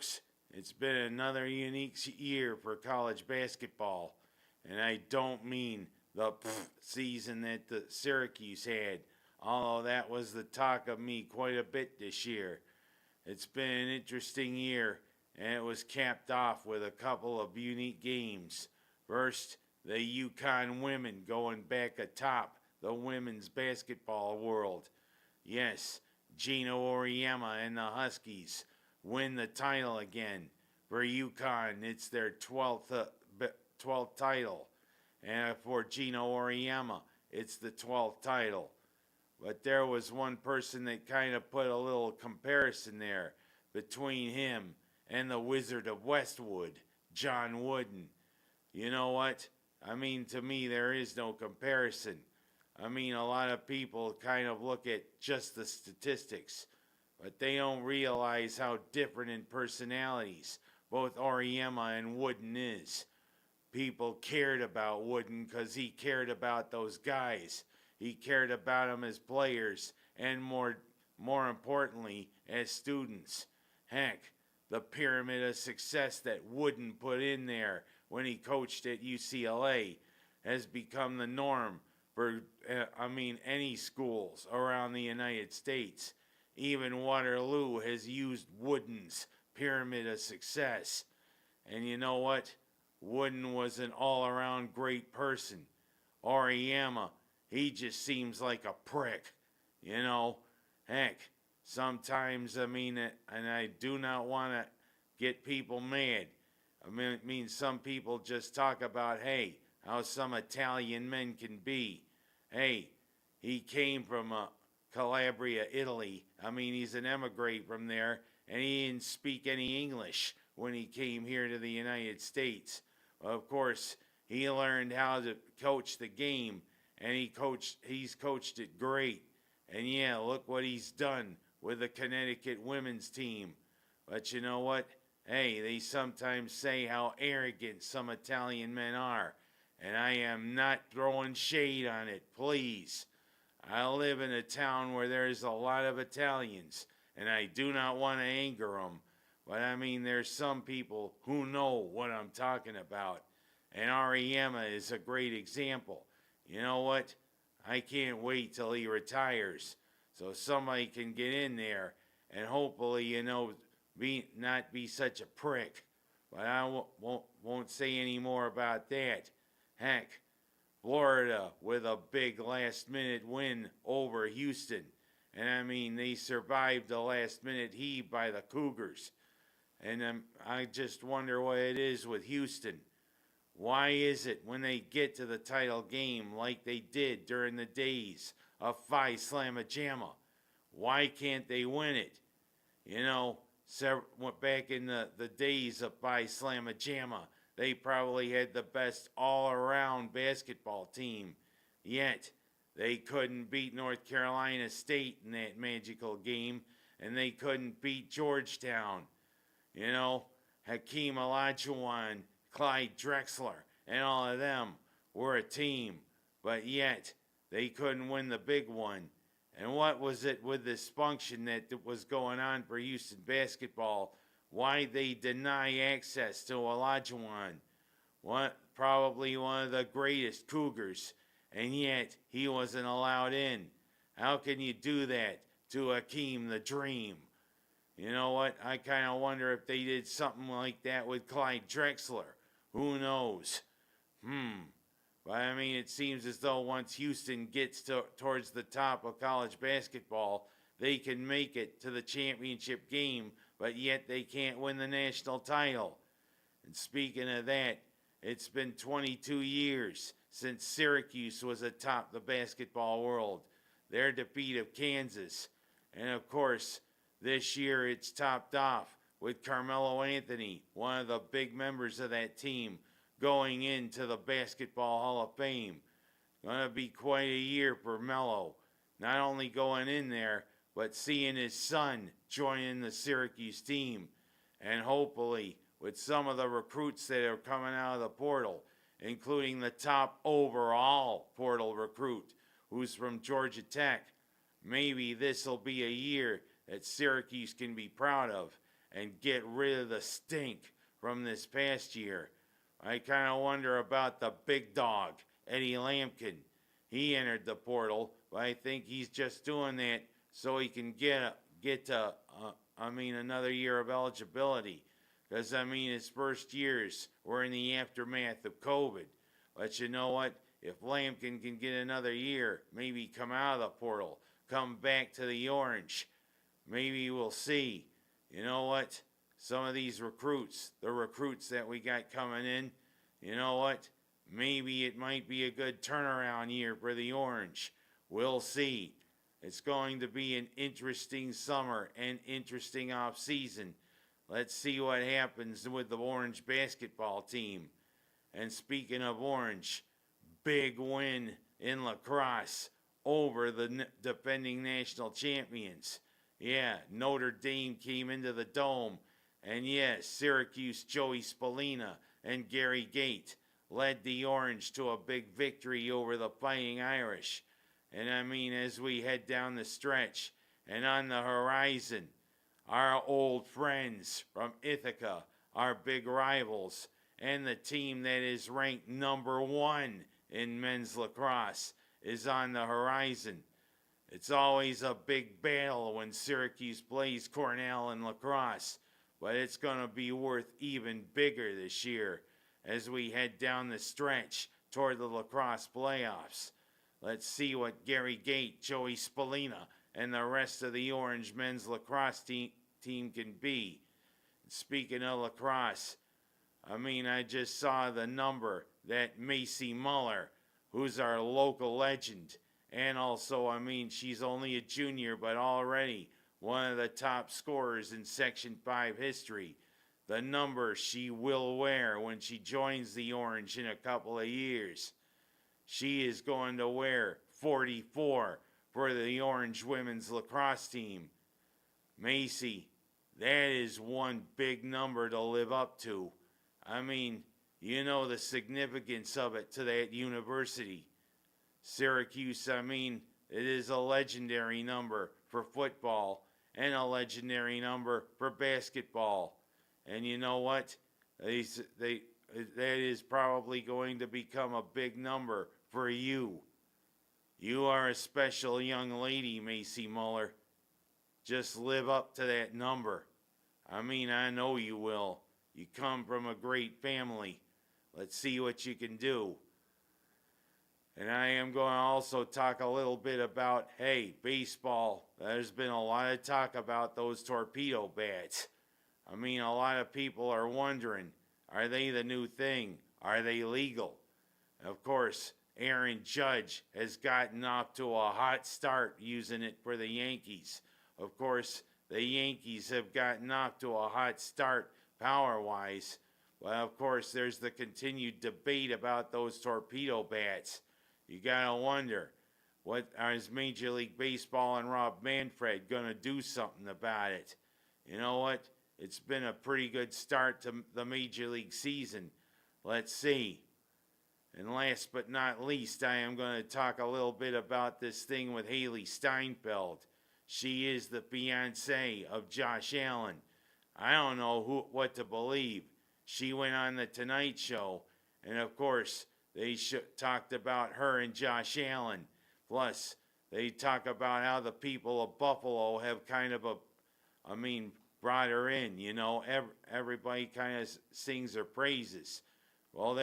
Folks, it's been another unique year for college basketball, and I don't mean the season that the Syracuse had, although that was the talk of me quite a bit this year. It's been an interesting year, and it was capped off with a couple of unique games. First, the UConn women going back atop the women's basketball world. Yes, Gino Auriemma and the Huskies win the title again. For UConn, it's their 12th title. And for Gino Auriemma, it's the 12th title. But there was one person that kind of put a little comparison there between him and the Wizard of Westwood, John Wooden. You know what? I mean, to me, there is no comparison. I mean, a lot of people kind of look at just the statistics, but they don't realize how different in personalities both Auriemma and Wooden is. People cared about Wooden because he cared about those guys. He cared about them as players and more importantly, as students. Heck, the pyramid of success that Wooden put in there when he coached at UCLA has become the norm for, any schools around the United States. Even Waterloo has used Wooden's pyramid of success. And you know what? Wooden was an all-around great person. Auriemma, he just seems like a prick, you know. Heck, sometimes, and I do not want to get people mad. It means some people just talk about, hey, how some Italian men can be. Hey, he came from Calabria, Italy. He's an emigre from there, and he didn't speak any English when he came here to the United States. Of course, he learned how to coach the game, and he's coached it great. And yeah, look what he's done with the Connecticut women's team. But you know what? Hey, they sometimes say how arrogant some Italian men are. And I am not throwing shade on it, please. I live in a town where there's a lot of Italians, and I do not want to anger them. But there's some people who know what I'm talking about. And Auriemma is a great example. You know what? I can't wait till he retires so somebody can get in there and hopefully, not be such a prick. But I won't say any more about that. Heck, Florida with a big last-minute win over Houston. And they survived the last-minute heave by the Cougars. And I just wonder what it is with Houston. Why is it when they get to the title game like they did during the days of Phi Slamma Jamma, why can't they win it? Back in the days of Phi Slamma Jamma, they probably had the best all-around basketball team. Yet, they couldn't beat North Carolina State in that magical game, and they couldn't beat Georgetown. Hakeem Olajuwon, Clyde Drexler, and all of them were a team, but yet they couldn't win the big one. And what was it with this function that was going on for Houston basketball? Why they deny access to Olajuwon? Probably one of the greatest Cougars, and yet he wasn't allowed in. How can you do that to Hakeem the Dream? You know what? I kind of wonder if they did something like that with Clyde Drexler. Who knows? But it seems as though once Houston gets towards the top of college basketball, they can make it to the championship game, but yet they can't win the national title. And speaking of that, it's been 22 years since Syracuse was atop the basketball world. Their defeat of Kansas. And of course, this year it's topped off with Carmelo Anthony, one of the big members of that team, going into the Basketball Hall of Fame. Gonna be quite a year for Melo. Not only going in there, but seeing his son joining the Syracuse team. And hopefully, with some of the recruits that are coming out of the portal, including the top overall portal recruit, who's from Georgia Tech, maybe this will be a year that Syracuse can be proud of. and get rid of the stink from this past year. I kind of wonder about the big dog, Eddie Lampkin. He entered the portal, but I think he's just doing that so he can get to another year of eligibility. Because, his first years were in the aftermath of COVID. But you know what? If Lampkin can get another year, maybe come out of the portal, come back to the Orange, maybe we'll see. You know what? Some of these recruits, the recruits that we got coming in, you know what? Maybe it might be a good turnaround year for the Orange. We'll see. It's going to be an interesting summer and interesting off season. Let's see what happens with the Orange basketball team. And speaking of Orange, big win in lacrosse over the defending national champions. Yeah, Notre Dame came into the Dome. And yes, Syracuse, Joey Spallina, and Gary Gait led the Orange to a big victory over the Fighting Irish. And as we head down the stretch and on the horizon, our old friends from Ithaca, our big rivals, and the team that is ranked number 1 in men's lacrosse is on the horizon. It's always a big battle when Syracuse plays Cornell in lacrosse, but it's going to be worth even bigger this year as we head down the stretch toward the lacrosse playoffs. Let's see what Gary Gait, Joey Spallina, and the rest of the Orange men's lacrosse team can be. Speaking of lacrosse, I just saw the number that Macy Muller, who's our local legend, and also, she's only a junior, but already one of the top scorers in Section 5 history. The number she will wear when she joins the Orange in a couple of years. She is going to wear 44 for the Orange women's lacrosse team. Macy, that is one big number to live up to. You know the significance of it to that university. Syracuse, it is a legendary number for football and a legendary number for basketball. And you know what? That is probably going to become a big number for you. You are a special young lady, Macy Muller. Just live up to that number. I know you will. You come from a great family. Let's see what you can do. And I am going to also talk a little bit about, baseball. There's been a lot of talk about those torpedo bats. A lot of people are wondering, are they the new thing? Are they legal? Of course, Aaron Judge has gotten off to a hot start using it for the Yankees. Of course, the Yankees have gotten off to a hot start power-wise. Well, of course, there's the continued debate about those torpedo bats. You gotta wonder, what is Major League Baseball and Rob Manfred gonna do something about it? You know what? It's been a pretty good start to the Major League season. Let's see. And last but not least, I am going to talk a little bit about this thing with Haley Steinfeld. She is the fiancée of Josh Allen. I don't know what to believe. She went on the Tonight Show, and of course, they talked about her and Josh Allen. Plus, they talk about how the people of Buffalo have kind of brought her in. Everybody kind of sings her praises. Well,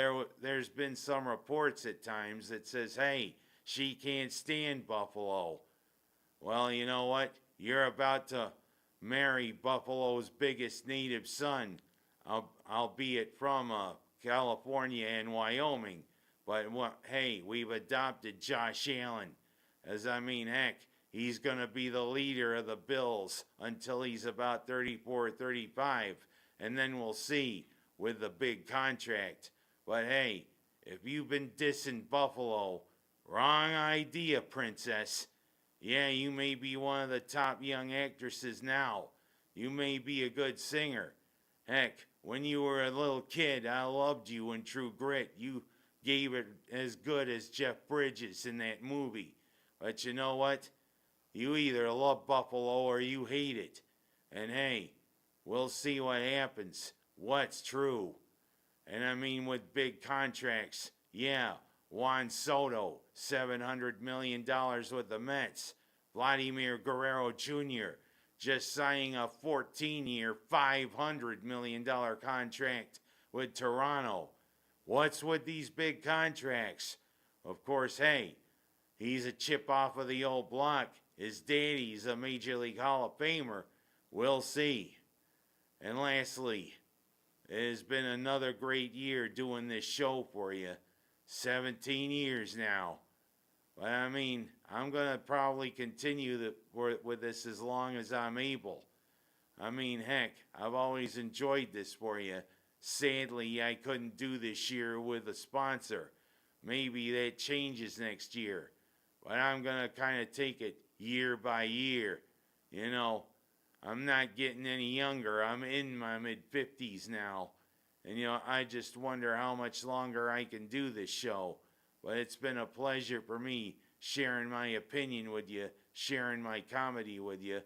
there's been some reports at times that says, hey, she can't stand Buffalo. Well, you know what? You're about to marry Buffalo's biggest native son, albeit from California and Wyoming. But, hey, we've adopted Josh Allen. Heck, he's going to be the leader of the Bills until he's about 34, 35. And then we'll see with the big contract. But hey, if you've been dissing Buffalo, wrong idea, princess. Yeah, you may be one of the top young actresses now. You may be a good singer. Heck, when you were a little kid, I loved you in True Grit. You gave it as good as Jeff Bridges in that movie. But you know what? You either love Buffalo or you hate it. And hey, we'll see what happens, what's true. And I mean, with big contracts, yeah, Juan Soto, $700 million with the Mets. Vladimir Guerrero Jr. just signing a 14-year, $500 million contract with Toronto. What's with these big contracts? Of course, hey, he's a chip off of the old block. His daddy's a Major League Hall of Famer. We'll see. And lastly, it has been another great year doing this show for you. 17 years now. But I mean, I'm going to probably continue with this as long as I'm able. I mean, heck, I've always enjoyed this for you. Sadly, I couldn't do this year with a sponsor. Maybe that changes next year. But I'm going to kind of take it year by year. You know, I'm not getting any younger. I'm in my mid-50s now. And, you know, I just wonder how much longer I can do this show. But it's been a pleasure for me sharing my opinion with you, sharing my comedy with you.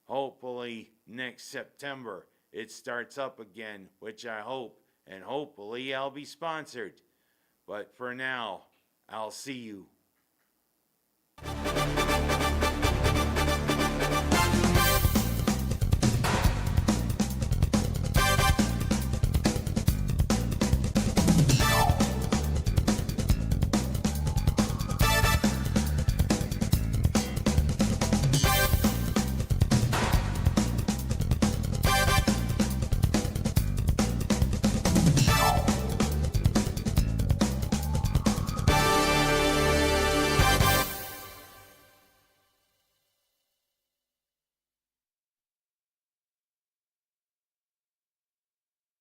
Hopefully, next September, it starts up again, which I hope. And hopefully, I'll be sponsored. But for now, I'll see you.